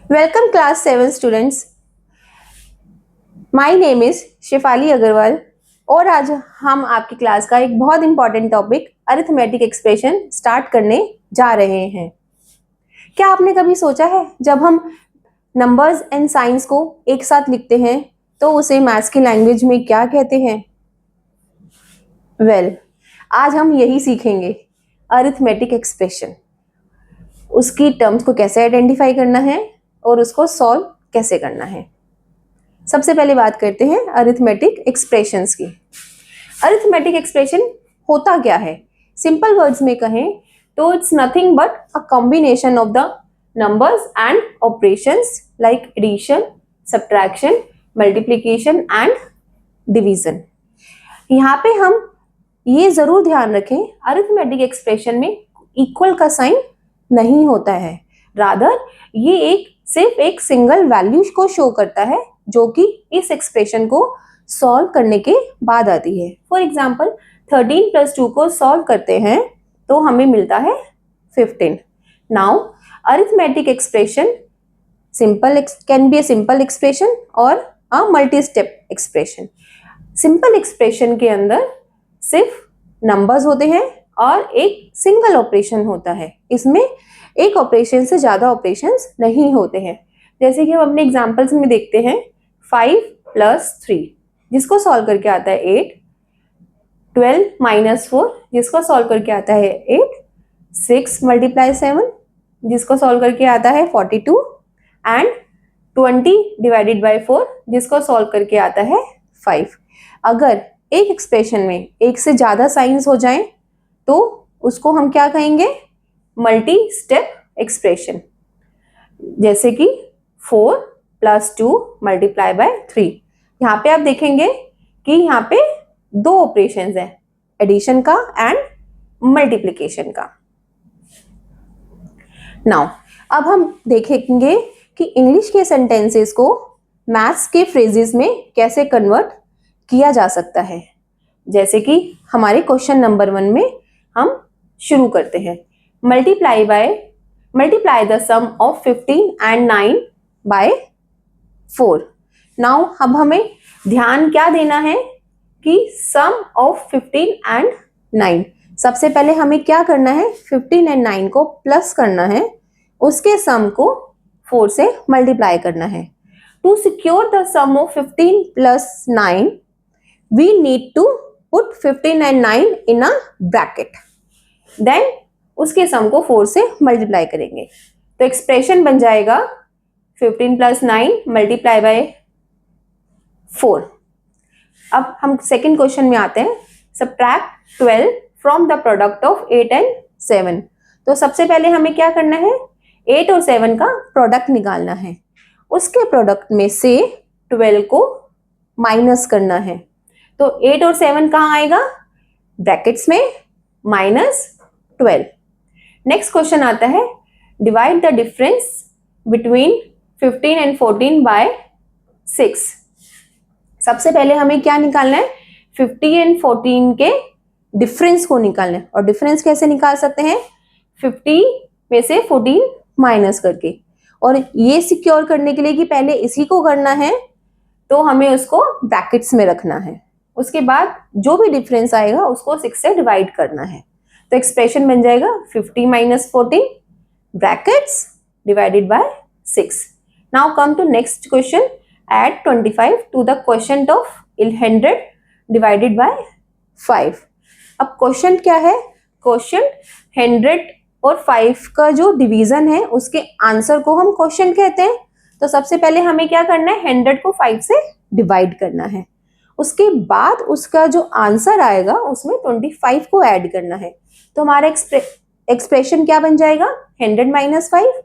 Welcome class 7 students. My name is Shefali Agarwal और आज हम आपकी क्लास का एक बहुत important topic arithmetic expression start करने जा रहे हैं। क्या आपने कभी सोचा है जब हम नंबर्स एंड साइंस को एक साथ लिखते हैं तो उसे मैथ्स की लैंग्वेज में क्या कहते हैं? आज हम यही सीखेंगे, अरिथमेटिक एक्सप्रेशन, उसकी टर्म्स को कैसे आइडेंटिफाई करना है और उसको सॉल्व कैसे करना है। सबसे पहले बात करते हैं अरिथमेटिक एक्सप्रेशंस की। अरिथमेटिक एक्सप्रेशन होता क्या है? सिंपल वर्ड्स में कहें तो it's nothing but a combination of the numbers and operations like addition, subtraction, multiplication and division. यहाँ पे हम ये जरूर ध्यान रखें, अरिथमेटिक एक्सप्रेशन में इक्वल का साइन नहीं होता है, रादर ये सिर्फ एक सिंगल वैल्यू को शो करता है जो कि इस एक्सप्रेशन को सॉल्व करने के बाद आती है। फॉर एग्जाम्पल 13 + 2 को सॉल्व करते हैं तो हमें मिलता है 15। Now arithmetic expression can be a simple expression और a multi step expression. Simple expression के अंदर सिर्फ नंबर्स होते हैं और एक सिंगल ऑपरेशन होता है, इसमें एक ऑपरेशन से ज्यादा ऑपरेशंस नहीं होते हैं। जैसे कि हम अपने एग्जांपल्स में देखते हैं 5 + 3 जिसको सॉल्व करके आता है 8, 12 - 4 जिसको सॉल्व करके आता है 8, 6 × 7 जिसको सॉल्व करके आता है 42 एंड 20 ÷ 4 जिसको सॉल्व करके आता है 5। अगर एक एक्सप्रेशन में एक से ज्यादा साइंस हो जाएं तो उसको हम क्या कहेंगे? Multi step expression. जैसे कि 4 + 2 × 3। यहाँ पे आप देखेंगे कि यहाँ पे दो ऑपरेशंस हैं, एडिशन का एंड मल्टीप्लिकेशन का। नाउ अब हम देखेंगे कि इंग्लिश के सेंटेंसेस को मैथ्स के फ्रेजेस में कैसे कन्वर्ट किया जा सकता है। जैसे कि हमारे क्वेश्चन नंबर 1 में हम शुरू करते हैं, multiply the sum of 15 and 9 by 4। Now अब हमें ध्यान क्या देना है कि सम ऑफ 15 एंड 9, सबसे पहले हमें क्या करना है? 15 एंड 9 को प्लस करना है, उसके सम को 4 से मल्टीप्लाई करना है। To secure the sum of 15 + 9 we need to put 15 and 9 in a bracket, then उसके सम को 4 से मल्टीप्लाई करेंगे तो एक्सप्रेशन बन जाएगा 15 + 9 × 4। अब हम सेकंड क्वेश्चन में आते हैं, subtract 12 from the product of 8 and 7। तो सबसे पहले हमें क्या करना है? 8 और 7 का प्रोडक्ट निकालना है, उसके प्रोडक्ट में से 12 को माइनस करना है। तो 8 और 7 कहाँ आएगा? ब्रैकेट्स में -12। नेक्स्ट क्वेश्चन आता है, divide the difference between 15 and 14 by 6। सबसे पहले हमें क्या निकालना है? 50 and 14 के डिफरेंस को निकालना है। और डिफरेंस कैसे निकाल सकते हैं? 50 में से 14 माइनस करके। और ये सिक्योर करने के लिए कि पहले इसी को करना है तो हमें उसको ब्रैकेट्स में रखना है, उसके बाद जो भी डिफरेंस आएगा उसको 6 से डिवाइड करना है। तो एक्सप्रेशन बन जाएगा 50 - 14 brackets divided by 6। Now come to next question, add 25 to the quotient of 100 divided by 5। अब क्वेश्चन क्या है? क्वोशिएंट 100 और 5 का जो डिवीजन है उसके आंसर को हम क्वोशिएंट कहते हैं। तो सबसे पहले हमें क्या करना है? 100 को 5 से डिवाइड करना है, उसके बाद उसका जो आंसर आएगा उसमें 25 को ऐड करना है। तो हमारा एक्सप्रेशन क्या बन जाएगा? 100 - 5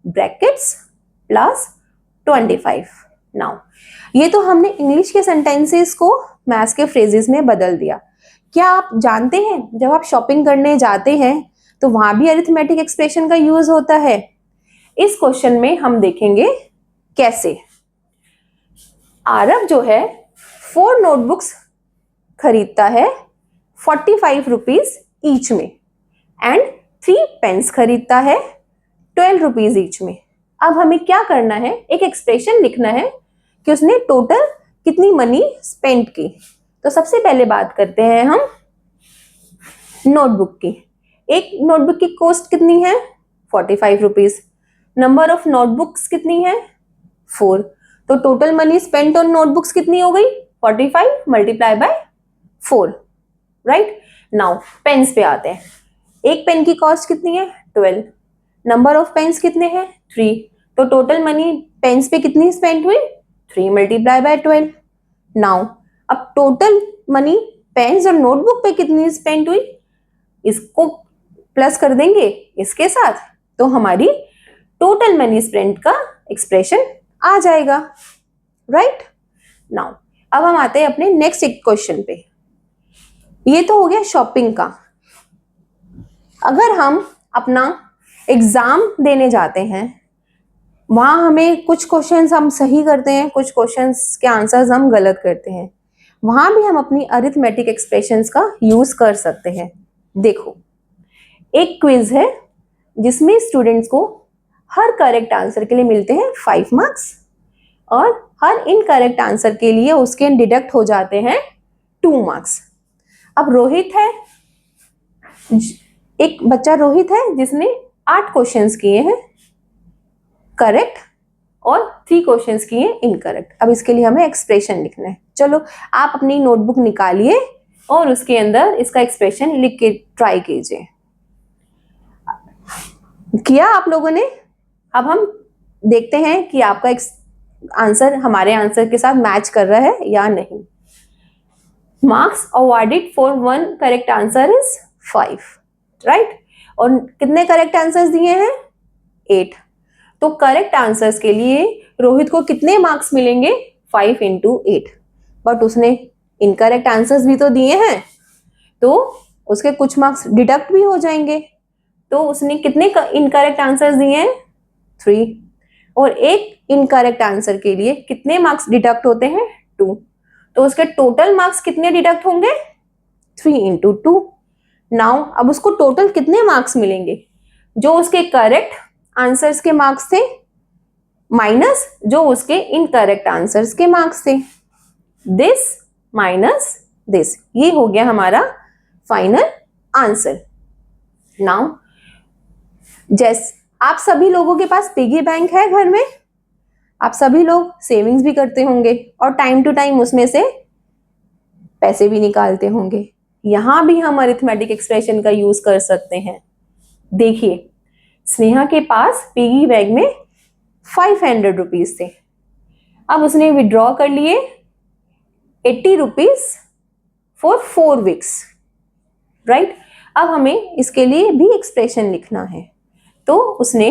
ब्रैकेट्स +25। नाउ ये तो हमने इंग्लिश के सेंटेंसेस को मैथ्स के फ्रेजेस में बदल दिया। क्या आप जानते हैं जब आप शॉपिंग करने जाते हैं तो वहां भी अरिथमेटिक एक्सप्रेशन का यूज होता है? इस क्वेश्चन में हम देखेंगे कैसे। आरव जो है 4 नोटबुक्स खरीदता है 45 रुपीज ईच में एंड 3 पेन्स खरीदता है 12 रुपीज ईच में। अब हमें क्या करना है, एक एक्सप्रेशन लिखना है कि उसने टोटल कितनी मनी स्पेंड की। तो सबसे पहले बात करते हैं हम नोटबुक की। एक नोटबुक की कॉस्ट कितनी है, 45 रुपीज। नंबर ऑफ नोटबुक्स कितनी है, 4। तो total money spent on notebooks कितनी हो गई, 45 multiply by 4, right. Now pens पे आते हैं। एक पेन की कॉस्ट कितनी है, 12। नंबर ऑफ पेन्स कितने हैं, 3। तो टोटल मनी पेन्स पे कितनी स्पेंड हुई, 3 मल्टीप्लाई बाय 12। नाउ अब टोटल मनी पेन्स और नोटबुक पे कितनी स्पेंड हुई, इसको प्लस कर देंगे इसके साथ, तो हमारी टोटल मनी स्पेंड का एक्सप्रेशन आ जाएगा, राइट। नाउ अब हम आते हैं अपने नेक्स्ट एक क्वेश्चन पे। ये तो हो गया शॉपिंग का। अगर हम अपना एग्जाम देने जाते हैं, वहां हमें कुछ क्वेश्चंस हम सही करते हैं, कुछ क्वेश्चंस के आंसर्स हम गलत करते हैं, वहां भी हम अपनी अरिथमेटिक एक्सप्रेशंस का यूज कर सकते हैं। देखो, एक क्विज है जिसमें स्टूडेंट्स को हर करेक्ट आंसर के लिए मिलते हैं 5 मार्क्स और हर इनकरेक्ट आंसर के लिए उसके डिडक्ट हो जाते हैं 2 मार्क्स। अब रोहित है, एक बच्चा रोहित है जिसने 8 क्वेश्चंस किए हैं करेक्ट और 3 क्वेश्चंस किए इनकरेक्ट। अब इसके लिए हमें एक्सप्रेशन लिखना है। चलो आप अपनी नोटबुक निकालिए और उसके अंदर इसका एक्सप्रेशन लिख के ट्राई कीजिए। किया आप लोगों ने? अब हम देखते हैं कि आपका आंसर हमारे आंसर के साथ मैच कर रहा है या नहीं। Marks awarded for 1 correct answer is 5, right. और कितने करेक्ट आंसर्स दिए हैं, 8। तो करेक्ट आंसर्स के लिए रोहित को कितने मार्क्स मिलेंगे, 5 into 8। बट उसने इनकरेक्ट आंसर्स भी तो दिए हैं, तो उसके कुछ मार्क्स डिडक्ट भी हो जाएंगे। तो उसने कितने इनकरेक्ट आंसर्स दिए हैं, 3। और एक इनकरेक्ट आंसर के लिए कितने मार्क्स डिडक्ट होते हैं, 2। तो उसके टोटल मार्क्स कितने डिडक्ट होंगे, 3 into 2। नाउ अब उसको टोटल कितने मार्क्स मिलेंगे, जो उसके करेक्ट आंसर्स के मार्क्स थे माइनस जो उसके इनकरेक्ट आंसर्स के मार्क्स थे, दिस माइनस दिस। ये हो गया हमारा फाइनल आंसर। नाउ जैसे आप सभी लोगों के पास पिगी बैंक है घर में, आप सभी लोग सेविंग्स भी करते होंगे और टाइम टू टाइम उसमें से पैसे भी निकालते होंगे। यहां भी हम अरिथमेटिक एक्सप्रेशन का यूज कर सकते हैं। देखिए, स्नेहा के पास पिगी बैंक में 500 रुपीज थे। अब उसने विड्रॉ कर लिए 80 रुपीज फॉर 4 वीक्स, राइट। अब हमें इसके लिए भी एक्सप्रेशन लिखना है। तो उसने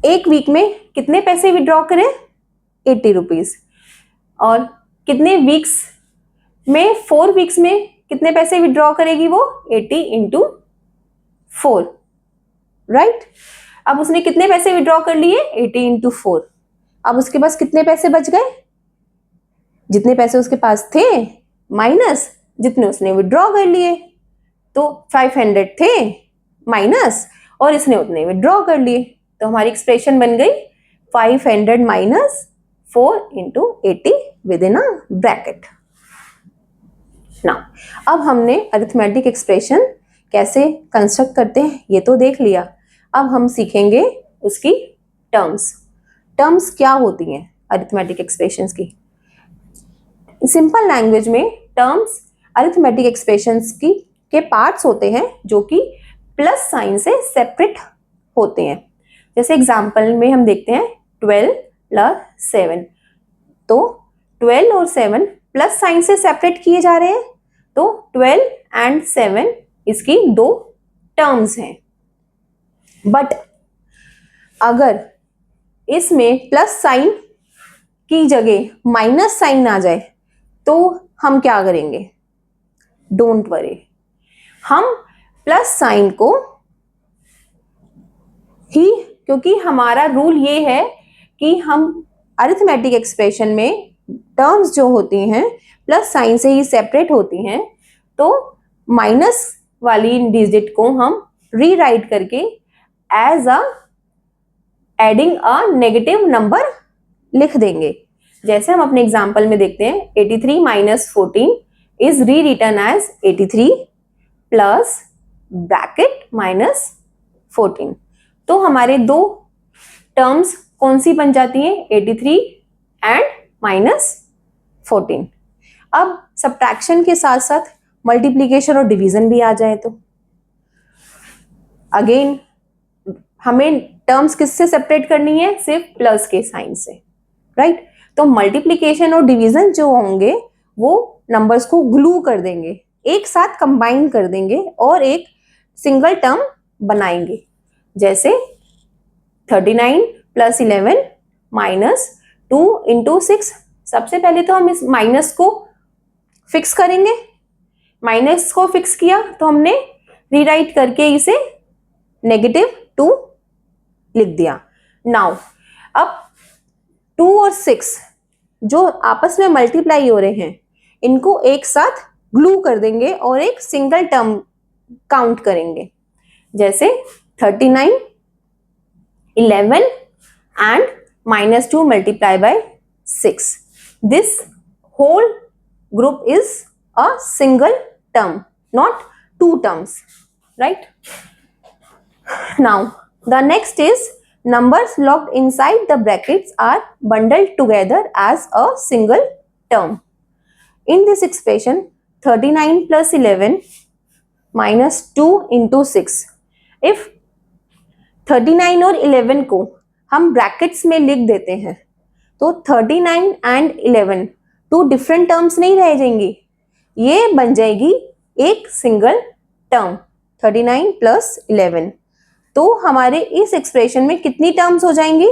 एक वीक में कितने पैसे विड्रॉ करे, 80 रुपीज। और कितने वीक्स में, 4 वीक्स में कितने पैसे विड्रॉ करेगी वो, 80 into 4, राइट। अब उसने कितने पैसे विड्रॉ कर लिए, 80 into 4। अब उसके पास कितने पैसे बच गए, जितने पैसे उसके पास थे माइनस जितने उसने विड्रॉ कर लिए। तो 500 थे माइनस और इसने उतने विड्रॉ कर लिए। तो हमारी एक्सप्रेशन बन गई 500 minus 4 into 80 with in a bracket. Now अब हमने अरिथमेटिक एक्सप्रेशन कैसे कंस्ट्रक्ट करते हैं ये तो देख लिया। अब हम सीखेंगे उसकी टर्म्स। टर्म्स क्या होती हैं अरिथमेटिक एक्सप्रेशंस की? सिंपल लैंग्वेज में टर्म्स अरिथमेटिक एक्सप्रेशंस की के पार्ट्स होते हैं जो कि प्लस साइन से सेपरेट होते हैं। जैसे एग्जांपल में हम देखते हैं 12 + 7। तो 12 और 7 प्लस साइन से सेपरेट किए जा रहे हैं, तो 12 and 7 इसकी 2 टर्म्स हैं। बट अगर इसमें प्लस साइन की जगह माइनस साइन आ जाए तो हम क्या करेंगे? डोंट वरी, हम प्लस साइन को ही, क्योंकि हमारा रूल ये है कि हम अरिथमेटिक एक्सप्रेशन में टर्म्स जो होती हैं प्लस साइन से ही सेपरेट होती हैं, तो माइनस वाली डिजिट को हम रीराइट करके as a adding a negative number लिख देंगे। जैसे हम अपने एग्जाम्पल में देखते हैं 83 minus 14 is re return as 83 plus bracket minus 14। तो हमारे दो टर्म्स कौन सी बन जाती हैं, 83 एंड माइनस 14। अब सब्ट्रैक्शन के साथ साथ मल्टीप्लीकेशन और डिवीजन भी आ जाए तो अगेन हमें टर्म्स किससे सेपरेट करनी है, सिर्फ प्लस के साइन से, राइट। तो मल्टीप्लीकेशन और डिवीजन जो होंगे वो नंबर्स को ग्लू कर देंगे, एक साथ कंबाइन कर देंगे और एक सिंगल टर्म बनाएंगे। जैसे 39 प्लस 11 माइनस 2 इंटू 6। सबसे पहले तो हम इस माइनस को फिक्स करेंगे। माइनस को फिक्स किया तो हमने रीराइट करके इसे -2 लिख दिया। नाउ अब 2 और 6 जो आपस में मल्टीप्लाई हो रहे हैं, इनको एक साथ ग्लू कर देंगे और एक सिंगल टर्म काउंट करेंगे। जैसे 39, 11 and -2 multiply by 6। This whole group is a single term, not two terms, right? Now the next is numbers locked inside the brackets are bundled together as a single term. In this expression 39 plus 11 minus 2 into 6, if 39 और 11 को हम brackets में लिख देते हैं तो 39 and 11 to different terms नहीं रह जाएंगी, ये बन जाएगी एक सिंगल टर्म 39 प्लस 11। तो हमारे इस एक्सप्रेशन में कितनी टर्म्स हो जाएंगी,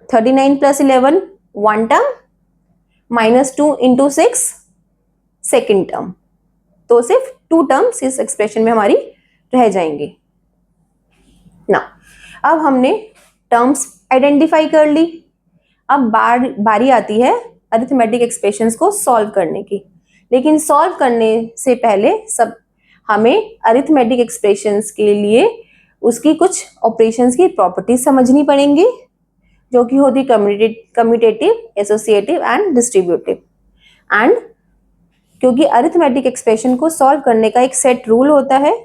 39 plus 11 one term, -2 into 6 second term. तो सिर्फ 2 टर्म्स इस एक्सप्रेशन में हमारी रह जाएंगी ना। अब हमने टर्म्स आइडेंटिफाई कर ली। अब बारी आती है अरिथमेटिक एक्सप्रेशंस को सॉल्व करने की। लेकिन सॉल्व करने से पहले सब हमें अरिथमेटिक एक्सप्रेशंस के लिए उसकी कुछ ऑपरेशंस की प्रॉपर्टीज समझनी पड़ेंगी, जो कि होती commutative, associative and distributive. And क्योंकि अरिथमेटिक एक्सप्रेशन को सॉल्व करने का एक सेट रूल होता है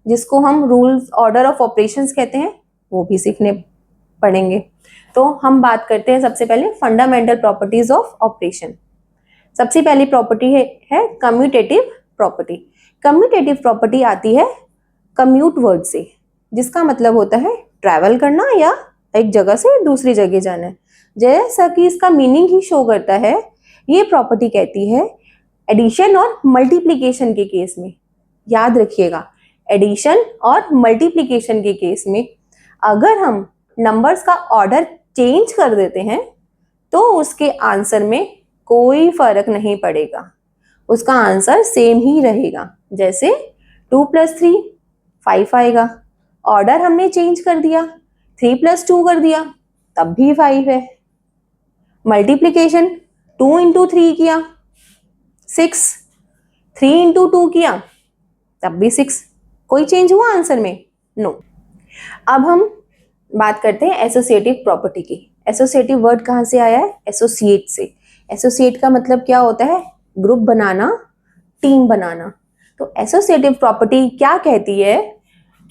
जिसको हम रूल्स ऑर्डर ऑफ ऑपरेशंस कहते हैं, वो भी सीखने पड़ेंगे। तो हम बात करते हैं सबसे पहले फंडामेंटल प्रॉपर्टीज ऑफ ऑपरेशन। सबसे पहली प्रॉपर्टी है कम्यूटेटिव प्रॉपर्टी। कम्यूटेटिव प्रॉपर्टी आती है कम्यूट वर्ड से, जिसका मतलब होता है ट्रैवल करना या एक जगह से दूसरी जगह जाना। जैसा कि इसका मीनिंग ही शो करता है, ये प्रॉपर्टी कहती है एडिशन और मल्टीप्लीकेशन के केस में, याद रखिएगा, एडिशन और मल्टीप्लीकेशन के केस में अगर हम नंबर्स का ऑर्डर चेंज कर देते हैं तो उसके आंसर में कोई फर्क नहीं पड़ेगा, उसका आंसर सेम ही रहेगा। जैसे 2 + 3 5 आएगा, ऑर्डर हमने चेंज कर दिया, 3 + 2 कर दिया तब भी 5 है। मल्टीप्लीकेशन 2 × 3 किया 6, 3 × 2 किया तब भी 6, कोई चेंज हुआ आंसर में? नो। अब हम बात करते हैं एसोसिएटिव प्रॉपर्टी की। एसोसिएटिव वर्ड कहाँ से आया है? एसोसिएट से। एसोसिएट का मतलब क्या होता है? ग्रुप बनाना, टीम बनाना। तो एसोसिएटिव प्रॉपर्टी क्या कहती है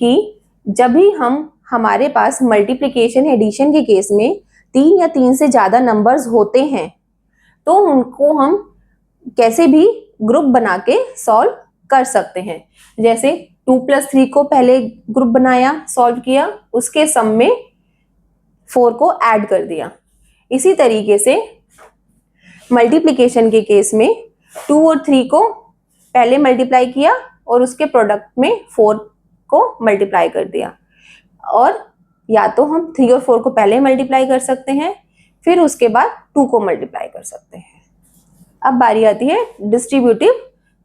कि जब भी हमारे पास मल्टीप्लिकेशन एडिशन के केस में 3 या 3 से ज़्यादा नंबर्स होते हैं तो उनको हम कैसे भी ग्रुप बना के सॉल्व कर सकते हैं। जैसे 2 + 3 को पहले ग्रुप बनाया, सॉल्व किया, उसके सम में 4 को ऐड कर दिया। इसी तरीके से मल्टीप्लिकेशन के केस में 2 और 3 को पहले मल्टीप्लाई किया और उसके प्रोडक्ट में 4 को मल्टीप्लाई कर दिया। और या तो हम 3 और 4 को पहले मल्टीप्लाई कर सकते हैं, फिर उसके बाद 2 को मल्टीप्लाई कर सकते हैं। अब बारी आती है डिस्ट्रीब्यूटिव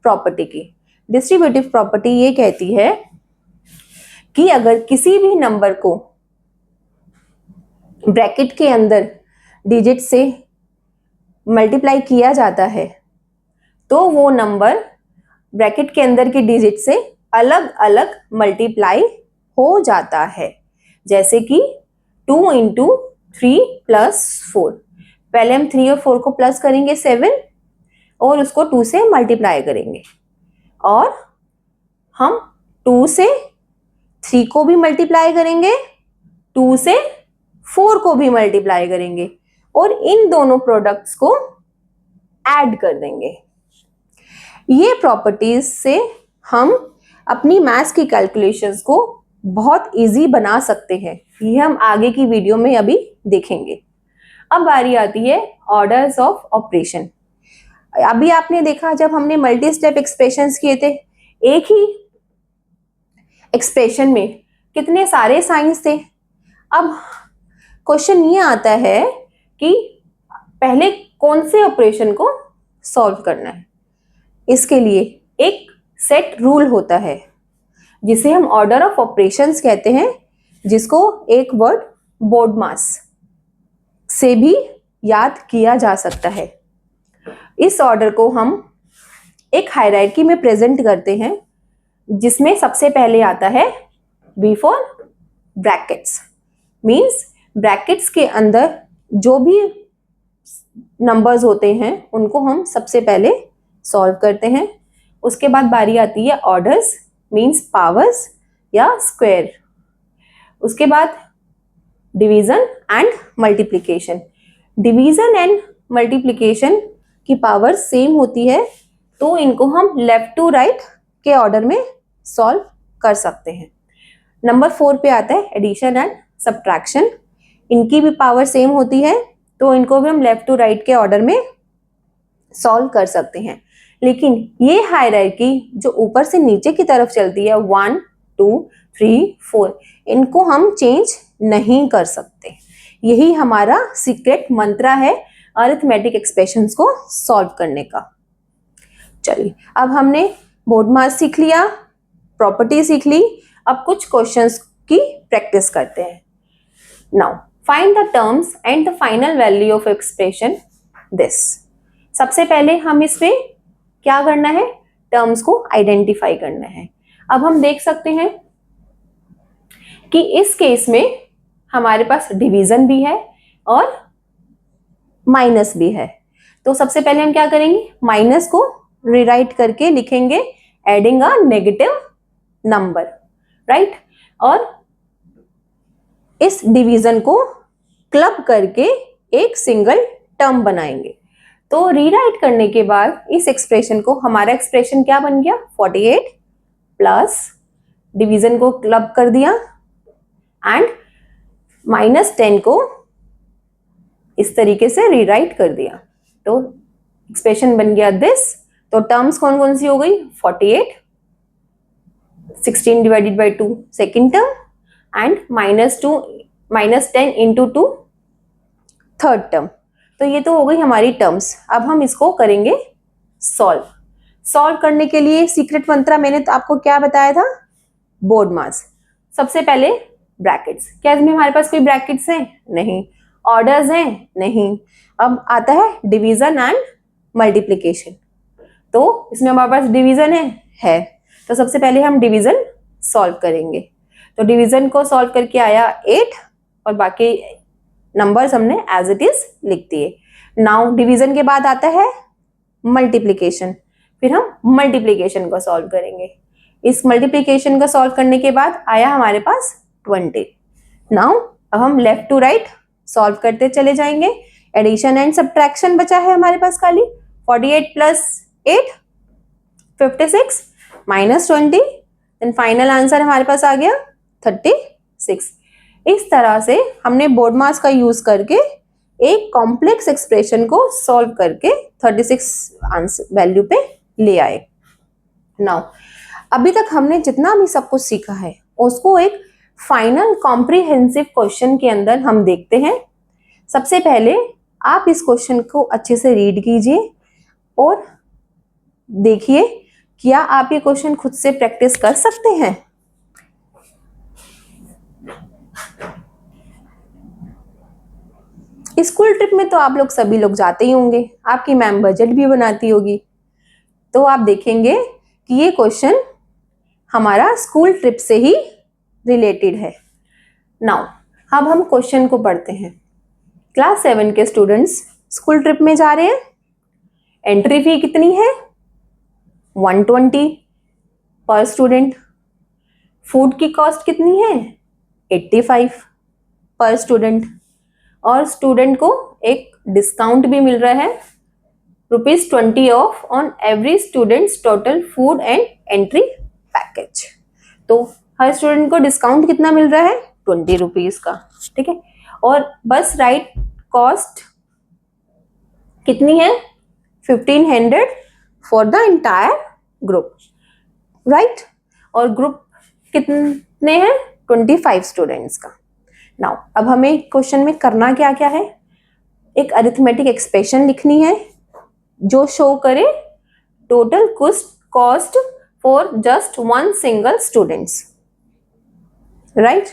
प्रॉपर्टी की। डिस्ट्रीब्यूटिव प्रॉपर्टी ये कहती है कि अगर किसी भी नंबर को ब्रैकेट के अंदर डिजिट से मल्टीप्लाई किया जाता है तो वो नंबर ब्रैकेट के अंदर के डिजिट से अलग अलग मल्टीप्लाई हो जाता है। जैसे कि 2 इंटू 3 प्लस 4। पहले हम 3 और 4 को प्लस करेंगे 7 और उसको 2 से मल्टीप्लाई करेंगे, और हम 2 से 3 को भी मल्टीप्लाई करेंगे, 2 से 4 को भी मल्टीप्लाई करेंगे और इन दोनों प्रोडक्ट्स को ऐड कर देंगे। ये प्रॉपर्टीज से हम अपनी मैथ्स की कैलकुलेशंस को बहुत इजी बना सकते हैं। ये हम आगे की वीडियो में अभी देखेंगे। अब बारी आती है ऑर्डर्स ऑफ ऑपरेशन। अभी आपने देखा जब हमने मल्टी स्टेप एक्सप्रेशंस किए थे, एक ही एक्सप्रेशन में कितने सारे साइंस थे। अब क्वेश्चन ये आता है कि पहले कौन से ऑपरेशन को सॉल्व करना है। इसके लिए एक सेट रूल होता है जिसे हम ऑर्डर ऑफ ऑपरेशंस कहते हैं, जिसको एक वर्ड बोर्डमास से भी याद किया जा सकता है। इस ऑर्डर को हम एक हायरार्की में प्रेजेंट करते हैं, जिसमें सबसे पहले आता है बिफोर ब्रैकेट्स। मींस ब्रैकेट्स के अंदर जो भी नंबर्स होते हैं उनको हम सबसे पहले सॉल्व करते हैं। उसके बाद बारी आती है ऑर्डर्स, मींस पावर्स या स्क्वायर। उसके बाद division and multiplication. Division and multiplication की पावर सेम होती है, तो इनको हम लेफ्ट टू राइट के ऑर्डर में सॉल्व कर सकते हैं। नंबर 4 पे आता है एडिशन एंड सब्ट्रैक्शन। इनकी भी पावर सेम होती है, तो इनको भी हम लेफ्ट टू राइट के ऑर्डर में सॉल्व कर सकते हैं। लेकिन ये हायरार्की जो ऊपर से नीचे की तरफ चलती है 1 2 3 4, इनको हम चेंज नहीं कर सकते। यही हमारा सीक्रेट मंत्र है अरिथमेटिक एक्सप्रेशंस को सॉल्व करने का। चलिए, अब हमने बोर्डमास सीख लिया, प्रॉपर्टी सीख ली। अब कुछ क्वेश्चंस की प्रैक्टिस करते हैं। Now find the terms and the final value of expression this. सबसे पहले हम इसमें क्या करना है, टर्म्स को आइडेंटिफाई करना है। अब हम देख सकते हैं कि इस केस में हमारे पास डिवीजन भी है और माइनस भी है। तो सबसे पहले हम क्या करेंगे, माइनस को रिराइट करके लिखेंगे adding a negative number, right. और इस डिवीजन को क्लब करके एक सिंगल टर्म बनाएंगे। तो रीराइट करने के बाद इस एक्सप्रेशन को, हमारा एक्सप्रेशन क्या बन गया 48 प्लस डिवीजन को क्लब कर दिया एंड -10 को इस तरीके से रीराइट कर दिया, तो एक्सप्रेशन बन गया दिस। तो टर्म्स कौन कौन सी हो गई, 48, 16 divided by 2 second term and -10 into 2 third term. तो ये तो हो गई हमारी टर्म्स। अब हम इसको करेंगे सॉल्व करने के लिए सीक्रेट मंत्र मैंने तो आपको क्या बताया था, बोर्डमास। सबसे पहले ब्रैकेट्स। क्या इसमें हमारे पास कोई ब्रैकेट्स हैं, नहीं। ऑर्डर्स हैं, नहीं। अब आता है डिवीजन एंड मल्टीप्लिकेशन। तो इसमें हमारे पास डिवीजन है। तो सबसे पहले हम डिवीजन सॉल्व करेंगे। तो डिवीजन को सॉल्व करके आया 8 और बाकी नंबर्स हमने एज इट इज लिख दिए। नाउ डिवीजन के बाद आता है मल्टीप्लिकेशन, फिर हम मल्टीप्लिकेशन को सॉल्व करेंगे। इस मल्टीप्लिकेशन को सॉल्व करने के बाद आया हमारे पास 20। नाउ अब हम लेफ्ट टू राइट सॉल्व करते चले जाएंगे। एडिशन एंड सब्ट्रैक्शन बचा है हमारे पास खाली। 48 plus 8 56 minus 20, then final answer हमारे पास आ गया 36। इस तरह से हमने बोर्डमास का यूज करके एक कॉम्प्लेक्स एक्सप्रेशन को सॉल्व करके 36 आंसर वैल्यू पे ले आए। नाउ अभी तक हमने जितना भी सब कुछ सीखा है उसको एक फाइनल कॉम्प्रिहेंसिव क्वेश्चन के अंदर हम देखते हैं। सबसे पहले आप इस क्वेश्चन को अच्छे से रीड कीजिए और देखिए क्या आप ये क्वेश्चन खुद से प्रैक्टिस कर सकते हैं। स्कूल ट्रिप में तो आप लोग सभी लोग जाते ही होंगे, आपकी मैम बजट भी बनाती होगी, तो आप देखेंगे कि ये क्वेश्चन हमारा स्कूल ट्रिप से ही रिलेटेड है। नाउ अब हम क्वेश्चन को पढ़ते हैं। क्लास 7 के स्टूडेंट्स स्कूल ट्रिप में जा रहे हैं। एंट्री फी कितनी है? 120 पर स्टूडेंट। फूड की कॉस्ट कितनी है? 85 पर स्टूडेंट। और स्टूडेंट को एक डिस्काउंट भी मिल रहा है, ₹20 of on every students total food and entry package. तो हर स्टूडेंट को डिस्काउंट कितना मिल रहा है? ₹20 का, ठीक है। और बस राइड कॉस्ट कितनी है? 1500 for the entire group, right. और ग्रुप कितने हैं? 25 स्टूडेंट्स का। नाउ अब हमें क्वेश्चन में करना क्या क्या है? एक अरिथमेटिक एक्सप्रेशन लिखनी है जो शो करे total cost for just one single students, right.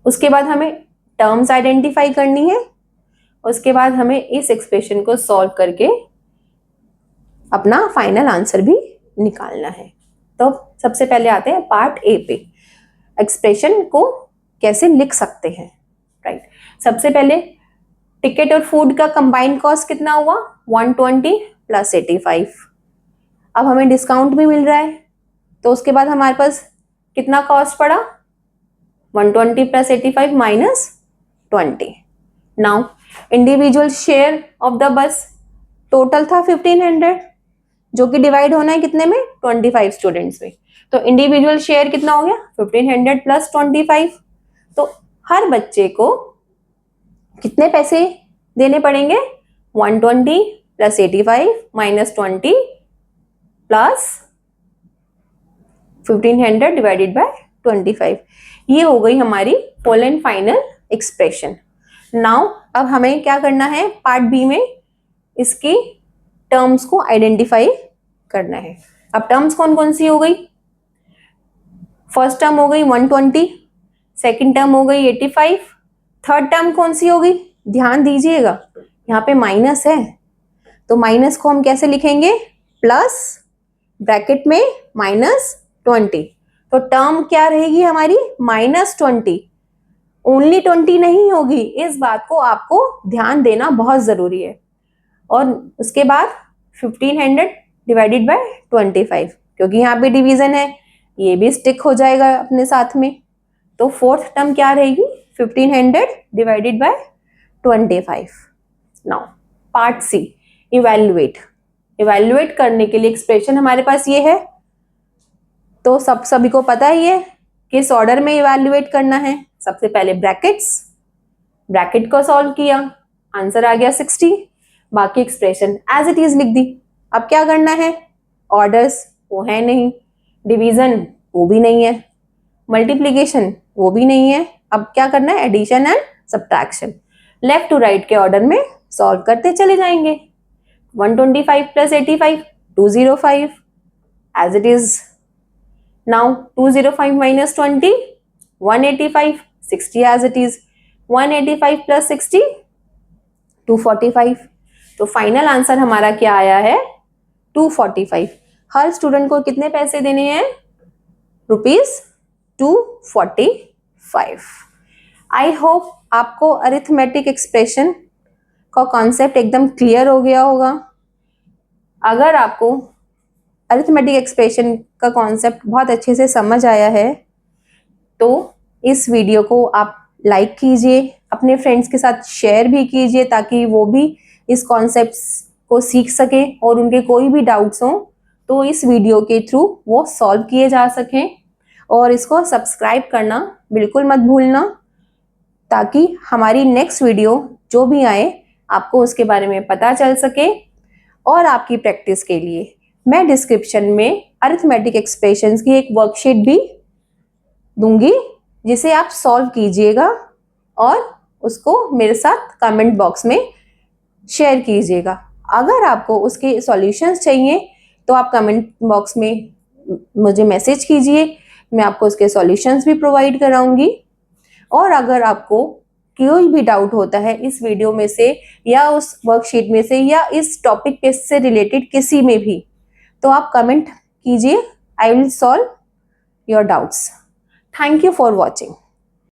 उसके बाद हमें टर्म्स आइडेंटिफाई करनी है। उसके बाद हमें इस एक्सप्रेशन को सॉल्व करके अपना फाइनल आंसर भी निकालना है। तो सबसे पहले आते हैं पार्ट ए पे, एक्सप्रेशन को कैसे लिख सकते हैं, राइट। सबसे पहले टिकट और फूड का कंबाइंड कॉस्ट कितना हुआ? 120 प्लस 85। अब हमें डिस्काउंट भी मिल रहा है, तो उसके बाद हमारे पास कितना कॉस्ट पड़ा? 120 plus 85 minus 20। Now individual share of the bus total था 1500, जो कि डिवाइड होना है कितने में? 25 स्टूडेंट्स में। तो इंडिविजुअल शेयर कितना हो गया? 1500 प्लस 25। तो हर बच्चे को कितने पैसे देने पड़ेंगे? 120 plus 85 minus 20 plus 1500 divided by 25। ये हो गई हमारी full and final expression. Now अब हमें क्या करना है? पार्ट बी में इसकी टर्म्स को आइडेंटिफाई करना है। अब टर्म्स कौन कौन सी हो गई? फर्स्ट टर्म हो गई 120, सेकंड टर्म हो गई 85, थर्ड टर्म कौन सी हो गई? ध्यान दीजिएगा, यहाँ पे माइनस है, तो माइनस को हम कैसे लिखेंगे? प्लस ब्रैकेट में -20। तो टर्म क्या रहेगी हमारी? -20। ओनली 20 नहीं होगी, इस बात को आपको ध्यान देना बहुत जरूरी है। और उसके बाद 1500 डिवाइडेड बाय 25, क्योंकि यहाँ पे डिवीजन है, ये भी स्टिक हो जाएगा अपने साथ में। तो फोर्थ टर्म क्या रहेगी? 1500 divided by 25। Now part C, evaluate. Evaluate करने के लिए एक्सप्रेशन हमारे पास ये है, तो सभी को पता ही है किस ऑर्डर में इवैल्यूएट करना है। सबसे पहले ब्रैकेट को सॉल्व किया, आंसर आ गया 60, बाकी एक्सप्रेशन एज इट इज लिख दी। अब क्या करना है? ऑर्डर्स वो है नहीं, डिवीजन वो भी नहीं है, मल्टीप्लिकेशन वो भी नहीं है। अब क्या करना है? Addition and subtraction. Left to right के ऑर्डर में सॉल्व करते चले जाएंगे। 125 plus 85 205 as it is. Now 205 minus 20 185 60 as it is. 185 plus 60 245। तो फाइनल आंसर हमारा क्या आया है? 245। हर स्टूडेंट को कितने पैसे देने हैं? ₹245। आई होप आपको अरिथमेटिक एक्सप्रेशन का कॉन्सेप्ट एकदम क्लियर हो गया होगा। अगर आपको अरिथमेटिक एक्सप्रेशन का कॉन्सेप्ट बहुत अच्छे से समझ आया है, तो इस वीडियो को आप लाइक कीजिए, अपने फ्रेंड्स के साथ शेयर भी कीजिए, ताकि वो भी इस कॉन्सेप्ट को सीख सके और उनके कोई भी डाउट्स हों तो इस वीडियो के थ्रू वो सॉल्व किए जा सकें। और इसको सब्सक्राइब करना बिल्कुल मत भूलना, ताकि हमारी नेक्स्ट वीडियो जो भी आए आपको उसके बारे में पता चल सके। और आपकी प्रैक्टिस के लिए मैं डिस्क्रिप्शन में अरिथमेटिक एक्सप्रेशंस की एक वर्कशीट भी दूंगी, जिसे आप सॉल्व कीजिएगा और उसको मेरे साथ कमेंट बॉक्स में शेयर कीजिएगा। अगर आपको उसके सॉल्यूशंस चाहिए तो आप कमेंट बॉक्स में मुझे मैसेज कीजिए, मैं आपको उसके सॉल्यूशंस भी प्रोवाइड कराऊंगी। और अगर आपको कोई भी डाउट होता है इस वीडियो में से या उस वर्कशीट में से या इस टॉपिक पे से रिलेटेड किसी में भी, तो आप कमेंट कीजिए, I will solve your doubts. Thank you for watching.